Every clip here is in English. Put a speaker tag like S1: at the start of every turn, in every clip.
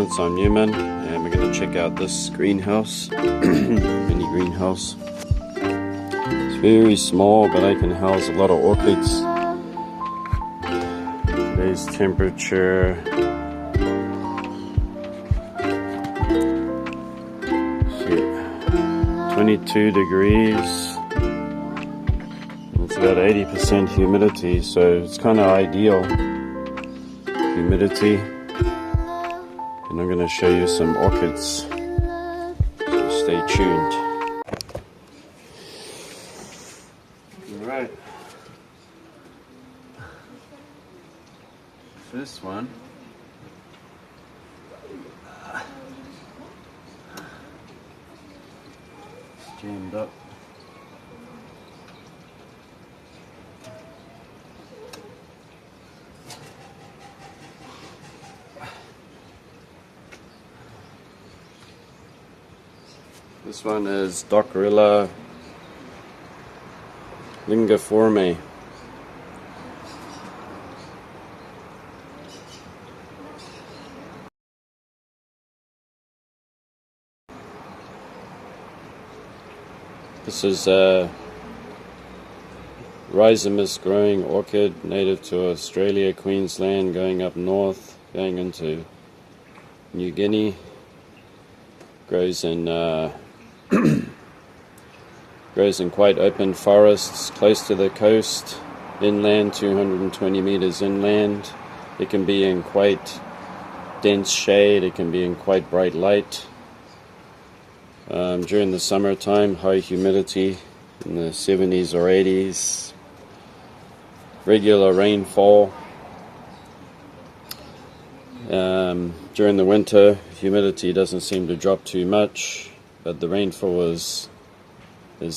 S1: Orchids. I'm Newman, and we're going to check out this greenhouse, mini greenhouse. It's very small, but I can house a lot of orchids. Today's temperature, 22 degrees. It's about 80% humidity, so it's kind of ideal humidity. And I'm going to show you some orchids, so stay tuned. Alright, this one is jammed up. This one is Dockerilla lingiforme. This is a rhizomus growing orchid native to Australia, Queensland, going up north, going into New Guinea. Grows in grows in quite open forests close to the coast, inland, 220 meters inland. It can be in quite dense shade, it can be in quite bright light. During the summertime, high humidity in the 70s or 80s, regular rainfall. During the winter, humidity doesn't seem to drop too much, but the rainfall is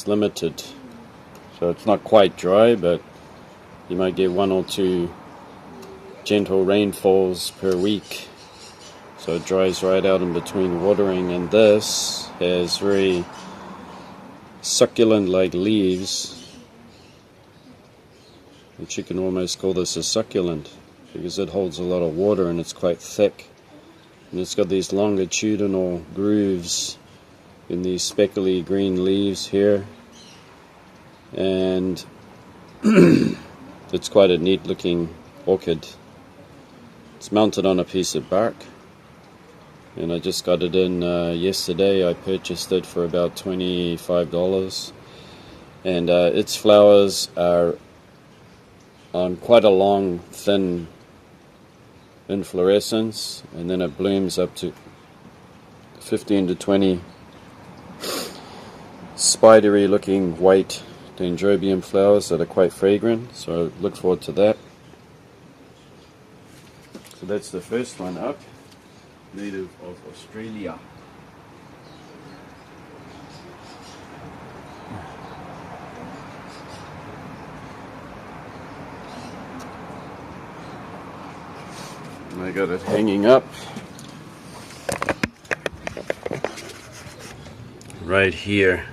S1: limited, so it's not quite dry, but you might get 1 or 2 gentle rainfalls per week, so it dries right out in between watering. And this has very succulent like leaves, which you can almost call this a succulent because it holds a lot of water and it's quite thick, and it's got these longitudinal grooves in these speckly green leaves here, and it's quite a neat looking orchid. It's mounted on a piece of bark, and I just got it in yesterday. I purchased it for about $25, and its flowers are on quite a long thin inflorescence, and then it blooms up to 15 to 20 spidery looking white dendrobium flowers that are quite fragrant, so I look forward to that. So that's the first one up, native of Australia. And I got it hanging up right here.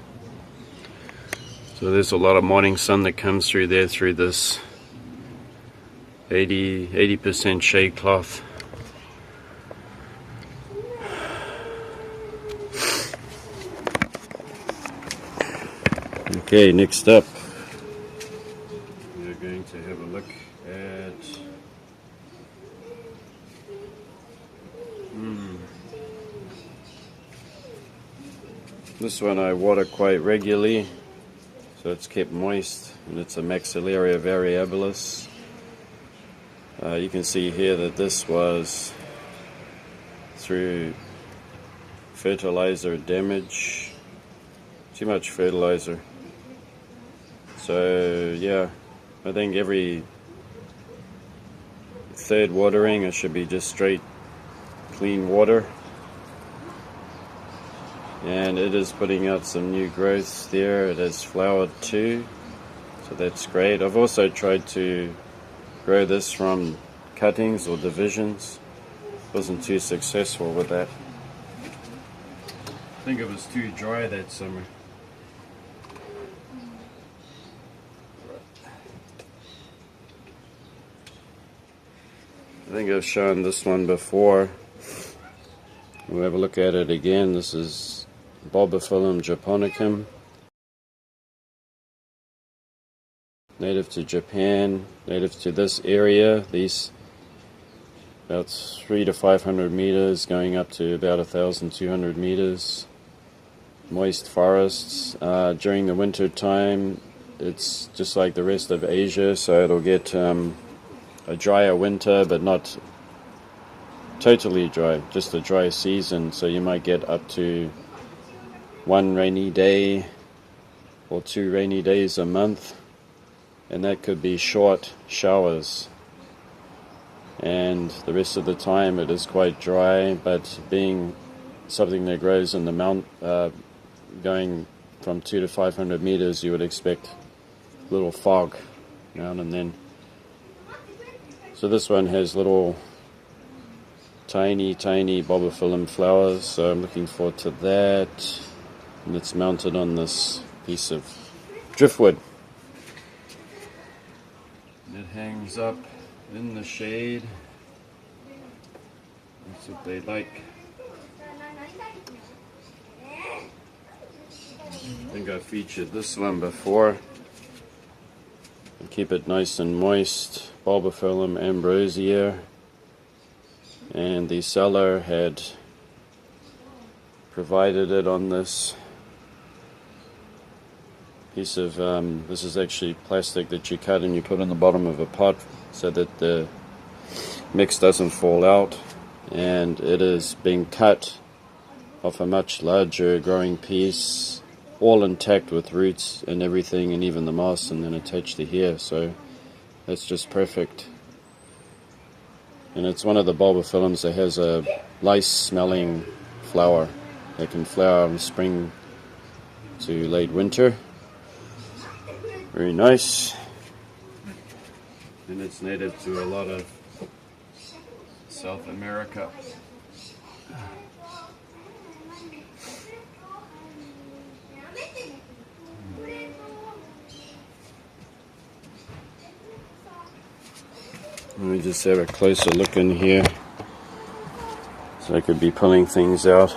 S1: So there's a lot of morning sun that comes through there through this 80% shade cloth. Okay, next up we're going to have a look at this one. I water quite regularly, so it's kept moist, and it's a Maxillaria variabilis. You can see here that this was through fertilizer damage, too much fertilizer. So yeah, I think every third watering it should be just straight clean water. And it is putting out some new growth there. It has flowered too, so that's great. I've also tried to grow this from cuttings or divisions. Wasn't too successful with that. I think it was too dry that summer. I think I've shown this one before. We'll have a look at it again. This is Bulbophyllum japonicum, native to Japan, native to this area. These about 300 to 500 meters, going up to about 1,200 meters. Moist forests. During the winter time, it's just like the rest of Asia, so it'll get a drier winter, but not totally dry, just a dry season. So you might get up to 1 rainy day or 2 rainy days a month, and that could be short showers. And the rest of the time it is quite dry, but being something that grows in the going from 200 to 500 meters, you would expect a little fog now and then. So this one has little tiny bulbophyllum flowers, so I'm looking forward to that. And it's mounted on this piece of driftwood. It hangs up in the shade. That's what they like. I think I featured this one before. And keep it nice and moist. Bulbophyllum ambrosia. And the seller had provided it on this piece of, this is actually plastic that you cut and you put in the bottom of a pot so that the mix doesn't fall out. And it is being cut off a much larger growing piece, all intact with roots and everything, and even the moss, and then attached to here. So that's just perfect. And it's one of the bulbophyllums that has a nice smelling flower. They can flower from spring to late winter. Very nice. And it's native to a lot of South America. Let me just have a closer look in here, so I could be pulling things out.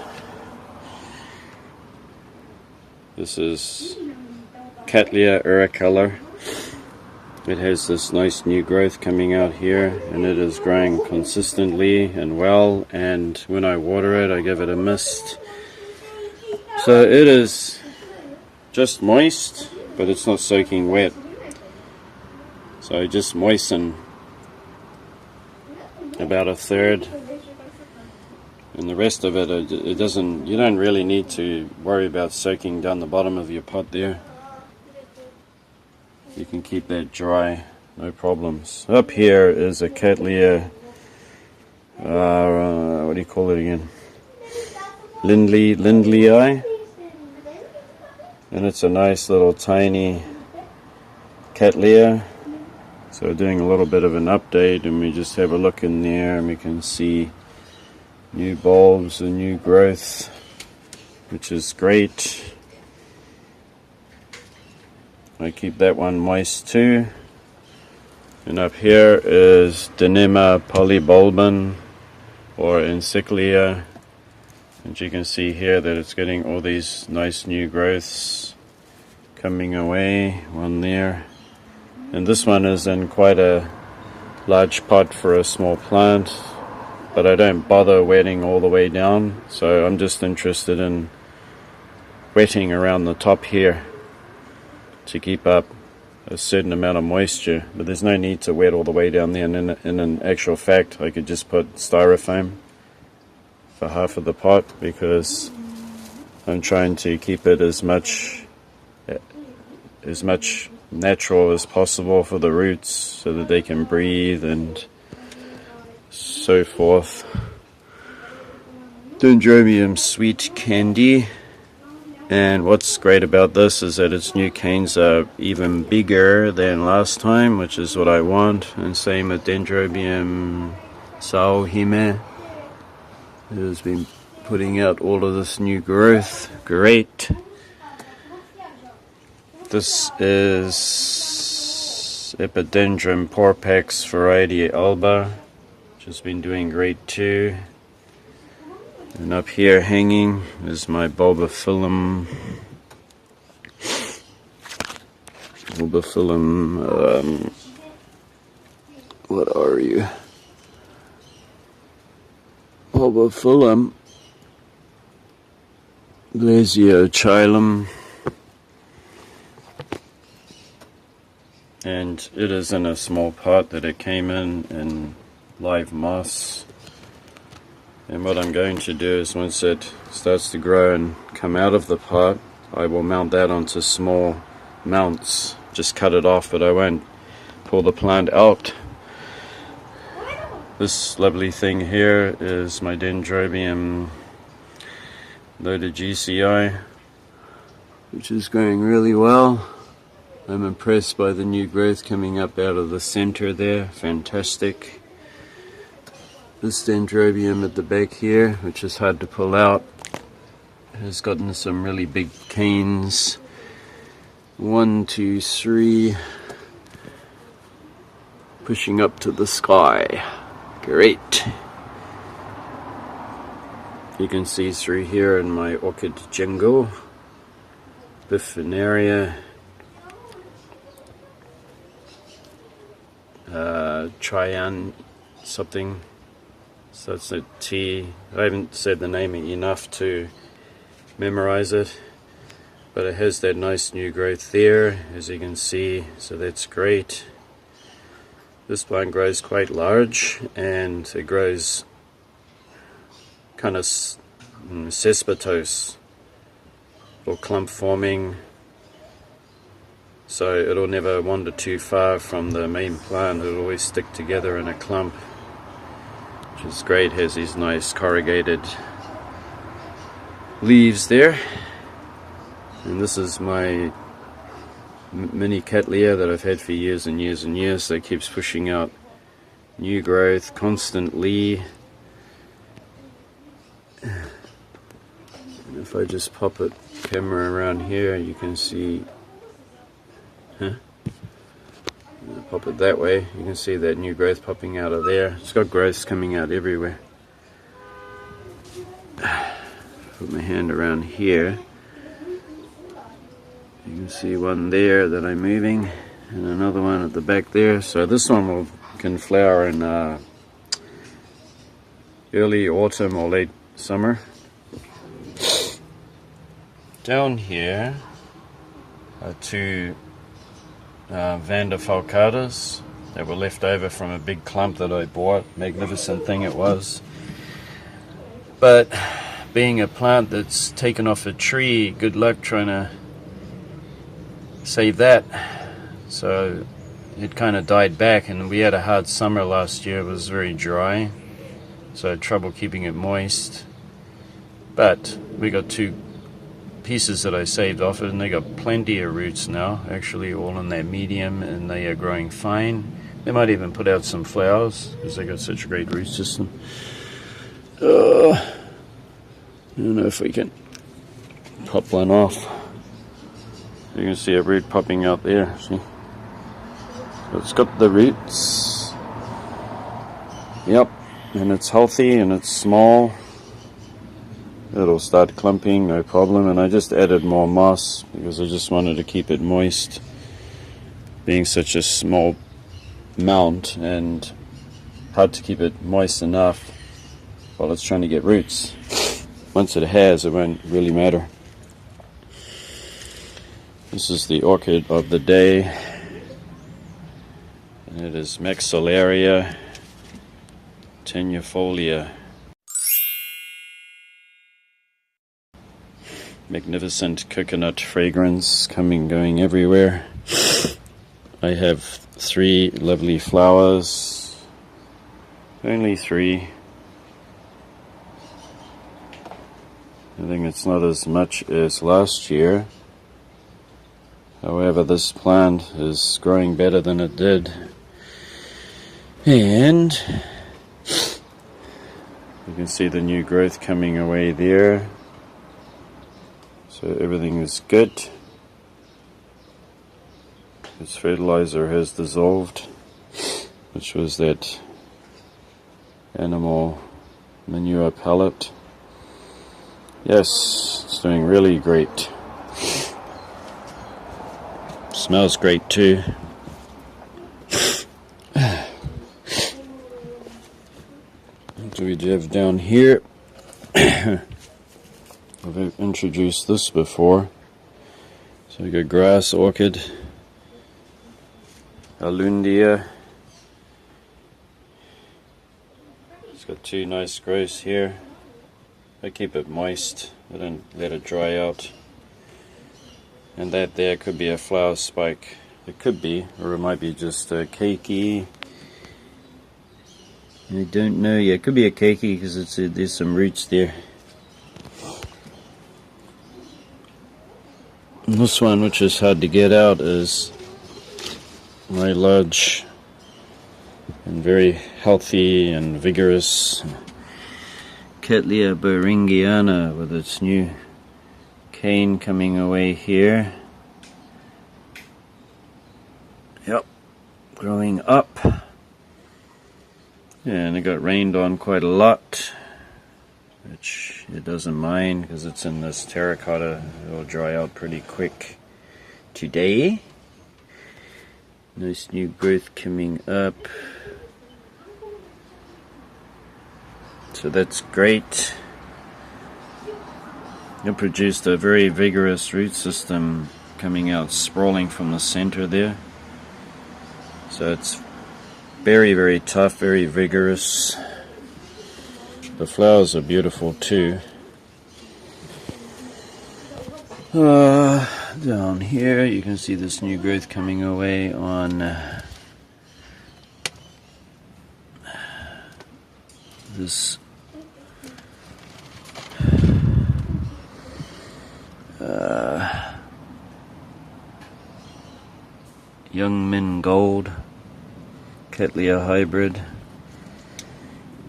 S1: This is Cattleya auricular. It has this nice new growth coming out here, and it is growing consistently and well, and when I water it I give it a mist. So it is just moist, but it's not soaking wet. So I just moisten about a third, and the rest of it doesn't, you don't really need to worry about soaking down the bottom of your pot there. You can keep that dry, no problems. Up here is a Cattleya, what do you call it again? Lindleyi, and it's a nice little tiny Cattleya. So doing a little bit of an update, and we just have a look in there and we can see new bulbs and new growth, which is great. I keep that one moist too. And up here is Denema polybulbon, or Encyclia, and you can see here that it's getting all these nice new growths coming away. One there. And this one is in quite a large pot for a small plant, but I don't bother wetting all the way down, so I'm just interested in wetting around the top here to keep up a certain amount of moisture. But there's no need to wet all the way down there, and in actual fact I could just put styrofoam for half of the pot, because I'm trying to keep it as much natural as possible for the roots, so that they can breathe and so forth. Dendrobium sweet candy. And what's great about this is that its new canes are even bigger than last time, which is what I want. And same with Dendrobium Saohime. It has been putting out all of this new growth. Great. This is Epidendrum porpax variety alba, which has been doing great too. And up here hanging is my bulbophyllum. What are you? Bulbophyllum glasiochilum. And it is in a small pot that it came in live moss. And what I'm going to do is, once it starts to grow and come out of the pot, I will mount that onto small mounts. Just cut it off, but I won't pull the plant out. This lovely thing here is my Dendrobium loaded GCI, which is growing really well. I'm impressed by the new growth coming up out of the center there. Fantastic. This Dendrobium at the back here, which is hard to pull out, has gotten some really big canes. 1, 2, 3, pushing up to the sky. Great. You can see through here in my orchid jungle, Bifinaria, Trian something. So it's a T. I haven't said the name enough to memorize it, but it has that nice new growth there, as you can see, so that's great. This plant grows quite large, and it grows kind of cespitose or clump forming, so it'll never wander too far from the main plant. It'll always stick together in a clump, which is great. It has these nice corrugated leaves there. And this is my mini Cattleya that I've had for years and years and years, that keeps pushing out new growth constantly. And if I just pop it camera around here, you can see, pop it that way, you can see that new growth popping out of there. It's got growths coming out everywhere. Put my hand around here. You can see one there that I'm moving, and another one at the back there. So this one can flower in early autumn or late summer. Down here are 2 Vanda falcatas that were left over from a big clump that I bought. Magnificent thing it was. But being a plant that's taken off a tree, good luck trying to save that. So it kind of died back, and we had a hard summer last year. It was very dry, so I had trouble keeping it moist. But we got 2 pieces that I saved off it, and they got plenty of roots now, actually all in their medium, and they are growing fine. They might even put out some flowers because they got such a great root system. I don't know if we can pop one off. You can see a root popping out there, see? So it's got the roots. Yep, and it's healthy and it's small. It'll start clumping, no problem. And I just added more moss because I just wanted to keep it moist, being such a small mount and hard to keep it moist enough while it's trying to get roots. Once it has, it won't really matter. This is the orchid of the day, and it is Maxillaria tenuifolia. Magnificent coconut fragrance going everywhere. I have 3 lovely flowers, only 3. I think it's not as much as last year. However, this plant is growing better than it did. And you can see the new growth coming away there. So everything is good. Its fertilizer has dissolved, which was that animal manure pellet. Yes, it's doing really great. Smells great too. What do we have down here? I've introduced this before. So we got grass orchid, Alundia. It's got two nice growths here. I keep it moist, I don't let it dry out. And that there could be a flower spike. It could be, or it might be just a keiki. I don't know. Yeah, it could be a keiki because there's some roots there. And this one, which is hard to get out, is my large and very healthy and vigorous Cattleya beringiana with its new cane coming away here. Yep, growing up. Yeah, and it got rained on quite a lot, which it doesn't mind because it's in this terracotta. It'll dry out pretty quick today. Nice new growth coming up. So that's great. It produced a very vigorous root system coming out, sprawling from the center there. So it's very, very tough, very vigorous. The flowers are beautiful too. Down here you can see this new growth coming away on this Young Min Gold Cattleya hybrid.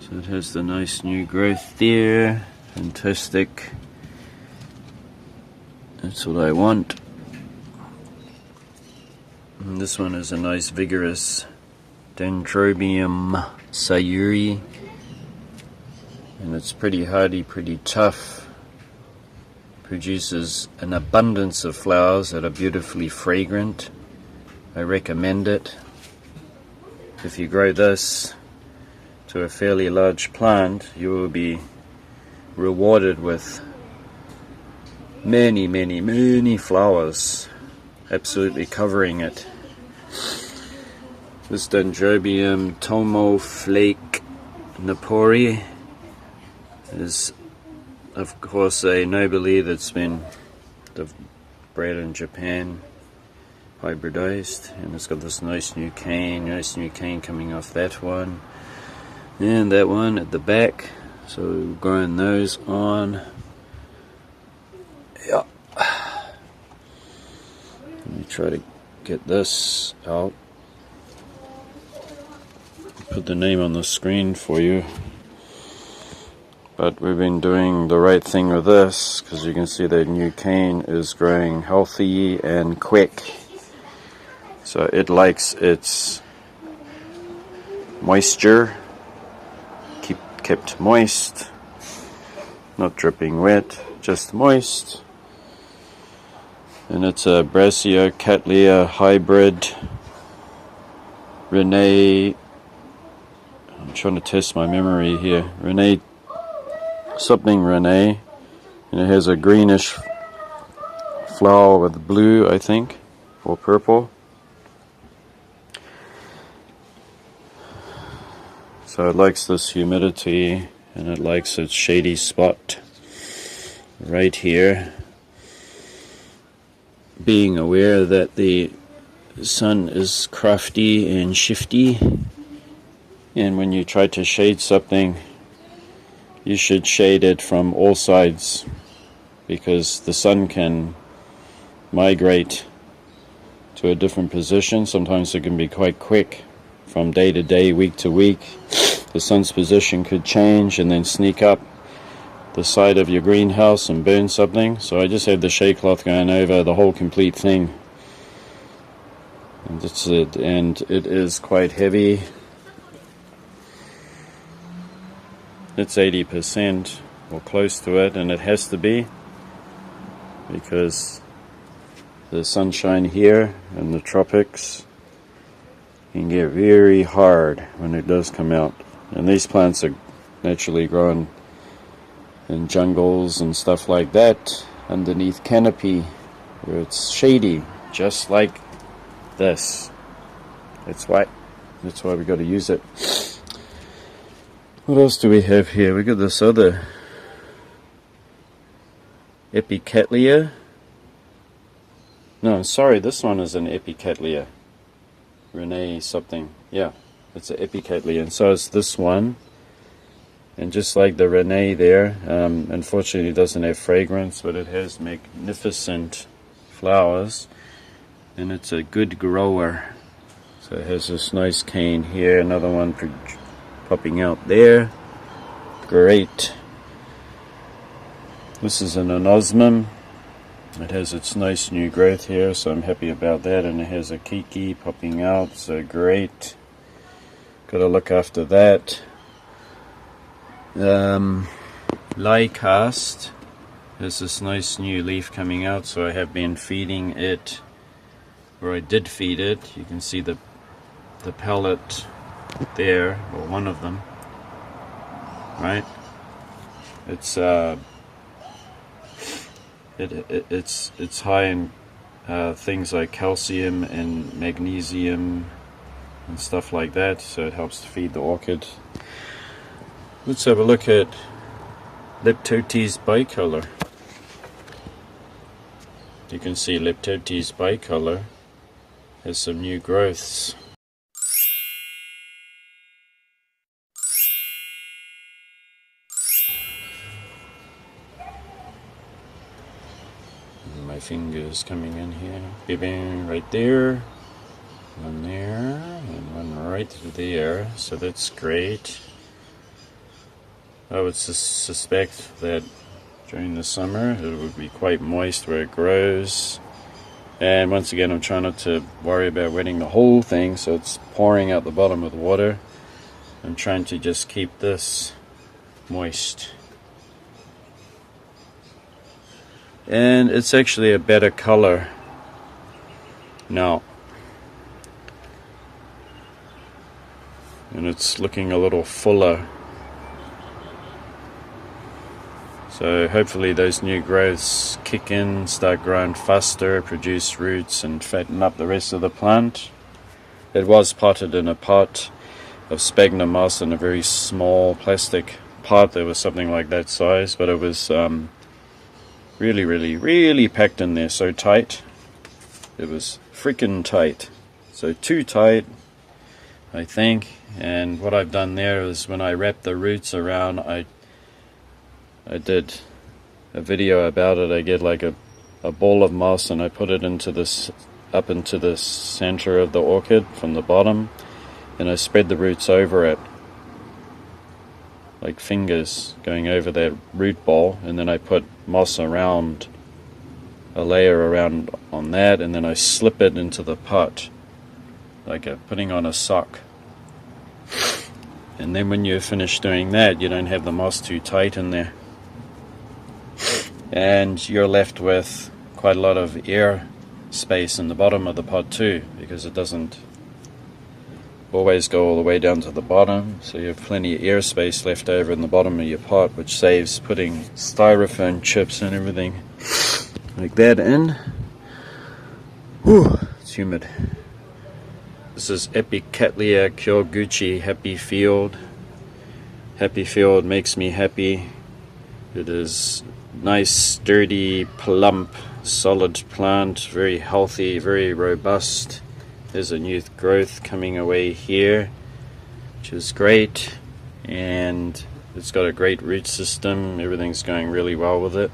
S1: So it has the nice new growth there. Fantastic. That's what I want. And this one is a nice vigorous Dendrobium sayuri. And it's pretty hardy, pretty tough. Produces an abundance of flowers that are beautifully fragrant. I recommend it. If you grow this to a fairly large plant, you will be rewarded with many, many, many flowers absolutely covering it. This Dendrobium Tomo Flake Napori is of course a nobile that's been bred in Japan, hybridized, and it's got this nice new cane coming off that one, and that one at the back. So growing those on. Yeah. Let me try to get this out. Put the name on the screen for you. But we've been doing the right thing with this, because you can see that new cane is growing healthy and quick. So it likes its moisture, kept moist, not dripping wet, just moist. And it's a Brassia Cattleya hybrid. Renee, I'm trying to test my memory here. Renee, and it has a greenish flower with blue, I think, or purple. So it likes this humidity, and it likes its shady spot right here. Being aware that the sun is crafty and shifty, and when you try to shade something, you should shade it from all sides, because the sun can migrate to a different position. Sometimes it can be quite quick, from day to day, week to week. The sun's position could change and then sneak up the side of your greenhouse and burn something. So I just had the shade cloth going over the whole complete thing, and that's it. And it is quite heavy. It's 80%, or close to it, and it has to be because the sunshine here in the tropics can get very hard when it does come out. And these plants are naturally grown in jungles and stuff like that, underneath canopy where it's shady, just like this. That's why we got to use it. What else do we have here? We got this other Epicatlia. No, I'm sorry, this one is an Epicatlia. Renee something. Yeah, it's an Epicatlia, and so is this one. And just like the Renee there, unfortunately it doesn't have fragrance, but it has magnificent flowers, and it's a good grower. So it has this nice cane here, another one popping out there. Great. This is an anosmum. It has its nice new growth here, so I'm happy about that. And it has a kiki popping out, so great. Got to look after that. Lycast has this nice new leaf coming out, so I have been feeding it, or I did feed it. You can see the pellet there, or one of them, right? It's it's high in things like calcium and magnesium and stuff like that, so it helps to feed the orchid. Let's have a look at Leptotes bicolor. You can see Leptotes bicolor has some new growths. My fingers coming in here. Bing, right there. One there, and one right there. So that's great. I would suspect that during the summer it would be quite moist where it grows. And once again, I'm trying not to worry about wetting the whole thing, so it's pouring out the bottom with water. I'm trying to just keep this moist. And it's actually a better color now, and it's looking a little fuller, so hopefully those new growths kick in, start growing faster, produce roots and fatten up the rest of the plant. It was potted in a pot of sphagnum moss in a very small plastic pot that was something like that size, but it was really packed in there, so tight. It was freaking tight, so too tight, I think. And what I've done there is, when I wrapped the roots around, I did a video about it. I get like a ball of moss and I put it into this, up into the center of the orchid from the bottom, and I spread the roots over it like fingers going over that root ball, and then I put moss around, a layer around on that, and then I slip it into the pot like putting on a sock. And then when you're finished doing that, you don't have the moss too tight in there, and you're left with quite a lot of air space in the bottom of the pot too, because it doesn't always go all the way down to the bottom, so you have plenty of air space left over in the bottom of your pot, which saves putting styrofoam chips and everything like that in. Whew, it's humid. This is Epicatlia Kyoguchi Happy Field. Happy Field makes me happy. It is nice, sturdy, plump, solid plant, very healthy, very robust. There's a new growth coming away here, which is great, and it's got a great root system. Everything's going really well with it.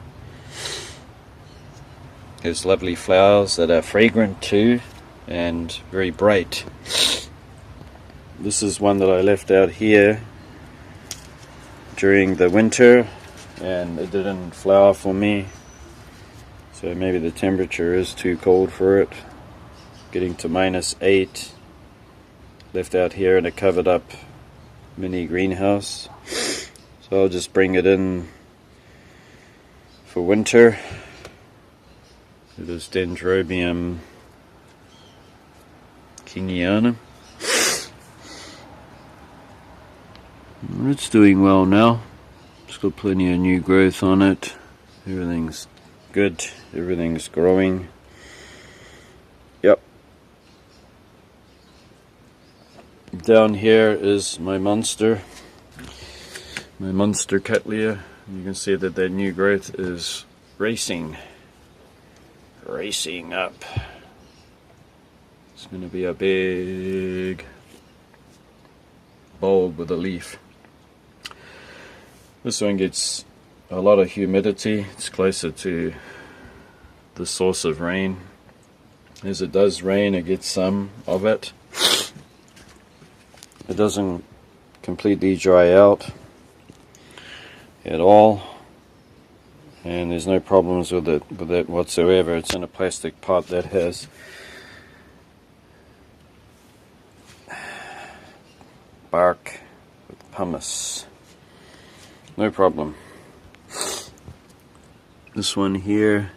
S1: There's lovely flowers that are fragrant too, and very bright. This is one that I left out here during the winter, and it didn't flower for me, so maybe the temperature is too cold for it. Getting to -8, left out here in a covered up mini greenhouse, so I'll just bring it in for winter. It is Dendrobium kingiana. It's doing well now. It's got plenty of new growth on it. Everything's good. Everything's growing. Yep. Down here is my monster Cattleya. You can see that new growth is racing up. It's going to be a big bulb with a leaf. This one gets a lot of humidity. It's closer to the source of rain. As it does rain, it gets some of it. It doesn't completely dry out at all, and there's no problems with it whatsoever. It's in a plastic pot that has bark with pumice. No problem. This one here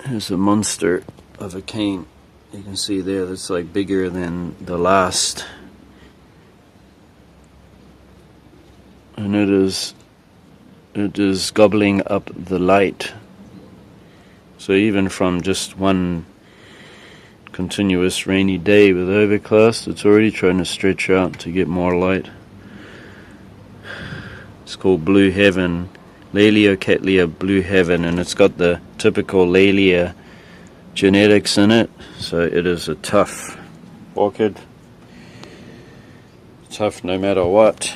S1: is a monster of a cane. You can see there that's like bigger than the last. And it is gobbling up the light. So even from just one continuous rainy day with overcast, it's already trying to stretch out to get more light. It's called Blue Heaven, Cattleya Blue Heaven, and it's got the typical Laelia genetics in it. So it is a tough orchid. Tough no matter what.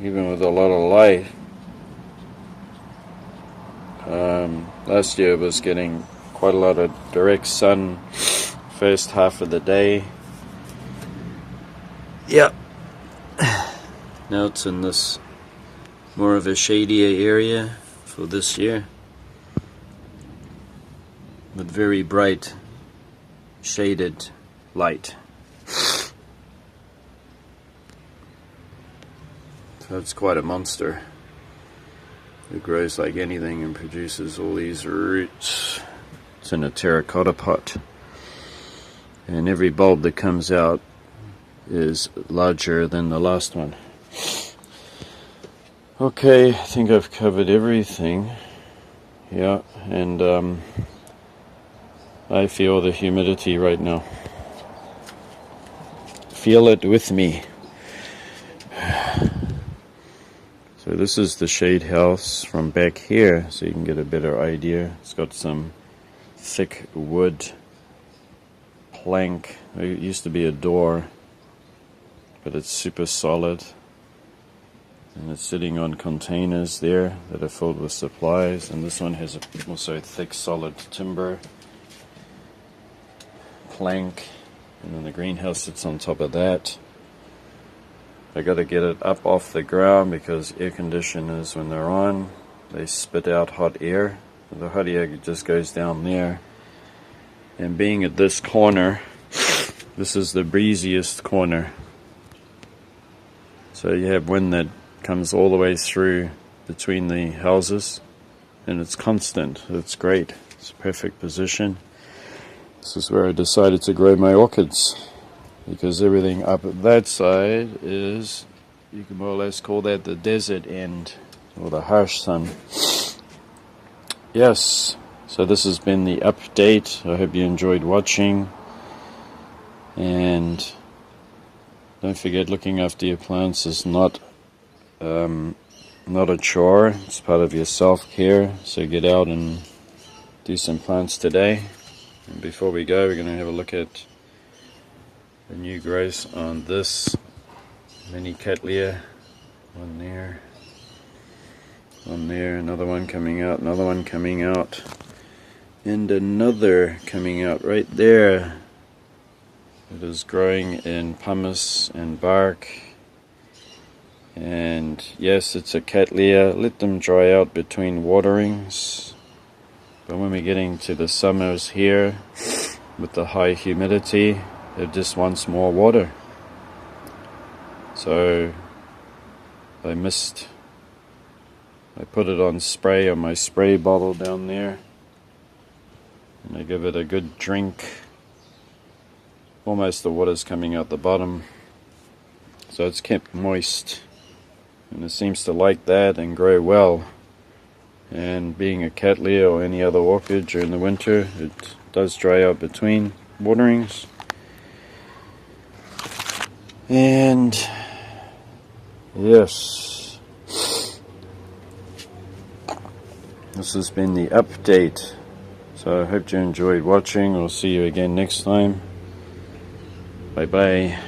S1: Even with a lot of light. Last year it was getting quite a lot of direct sun first half of the day. Yep. Now it's in this more of a shadier area for this year, with very bright shaded light. So it's quite a monster. It grows like anything and produces all these roots. It's in a terracotta pot, and every bulb that comes out is larger than the last one. Okay, I think I've covered everything. Yeah, and I feel the humidity right now. Feel it with me. So this is the shade house from back here, so you can get a better idea. It's got some thick wood plank. It used to be a door, but it's super solid. And it's sitting on containers there that are filled with supplies. And this one has also thick solid timber plank. And then the greenhouse sits on top of that. I got to get it up off the ground because air conditioners, when they're on, they spit out hot air. The hot air just goes down there. And being at this corner, this is the breeziest corner. So you have wind that comes all the way through between the houses, and it's constant. It's great. It's a perfect position. This is where I decided to grow my orchids, because everything up at that side is, you can more or less call that the desert end, or the harsh sun. Yes, so this has been the update. I hope you enjoyed watching, and don't forget, looking after your plants is not a chore. It's part of your self-care. So get out and do some plants today. And before we go, we're going to have a look at the new growth on this mini Cattleya. One there, another one coming out, another one coming out, and another coming out right there. It is growing in pumice and bark. And yes, it's a Cattleya. Let them dry out between waterings. But when we're getting to the summers here, with the high humidity, it just wants more water. So I missed I put it on spray on my spray bottle down there, and I give it a good drink. Almost the water's coming out the bottom, so it's kept moist, and it seems to like that and grow well. And being a cattleya or any other orchid during the winter, it does dry out between waterings. And yes, this has been the update. So I hope you enjoyed watching. I'll see you again next time. Bye bye.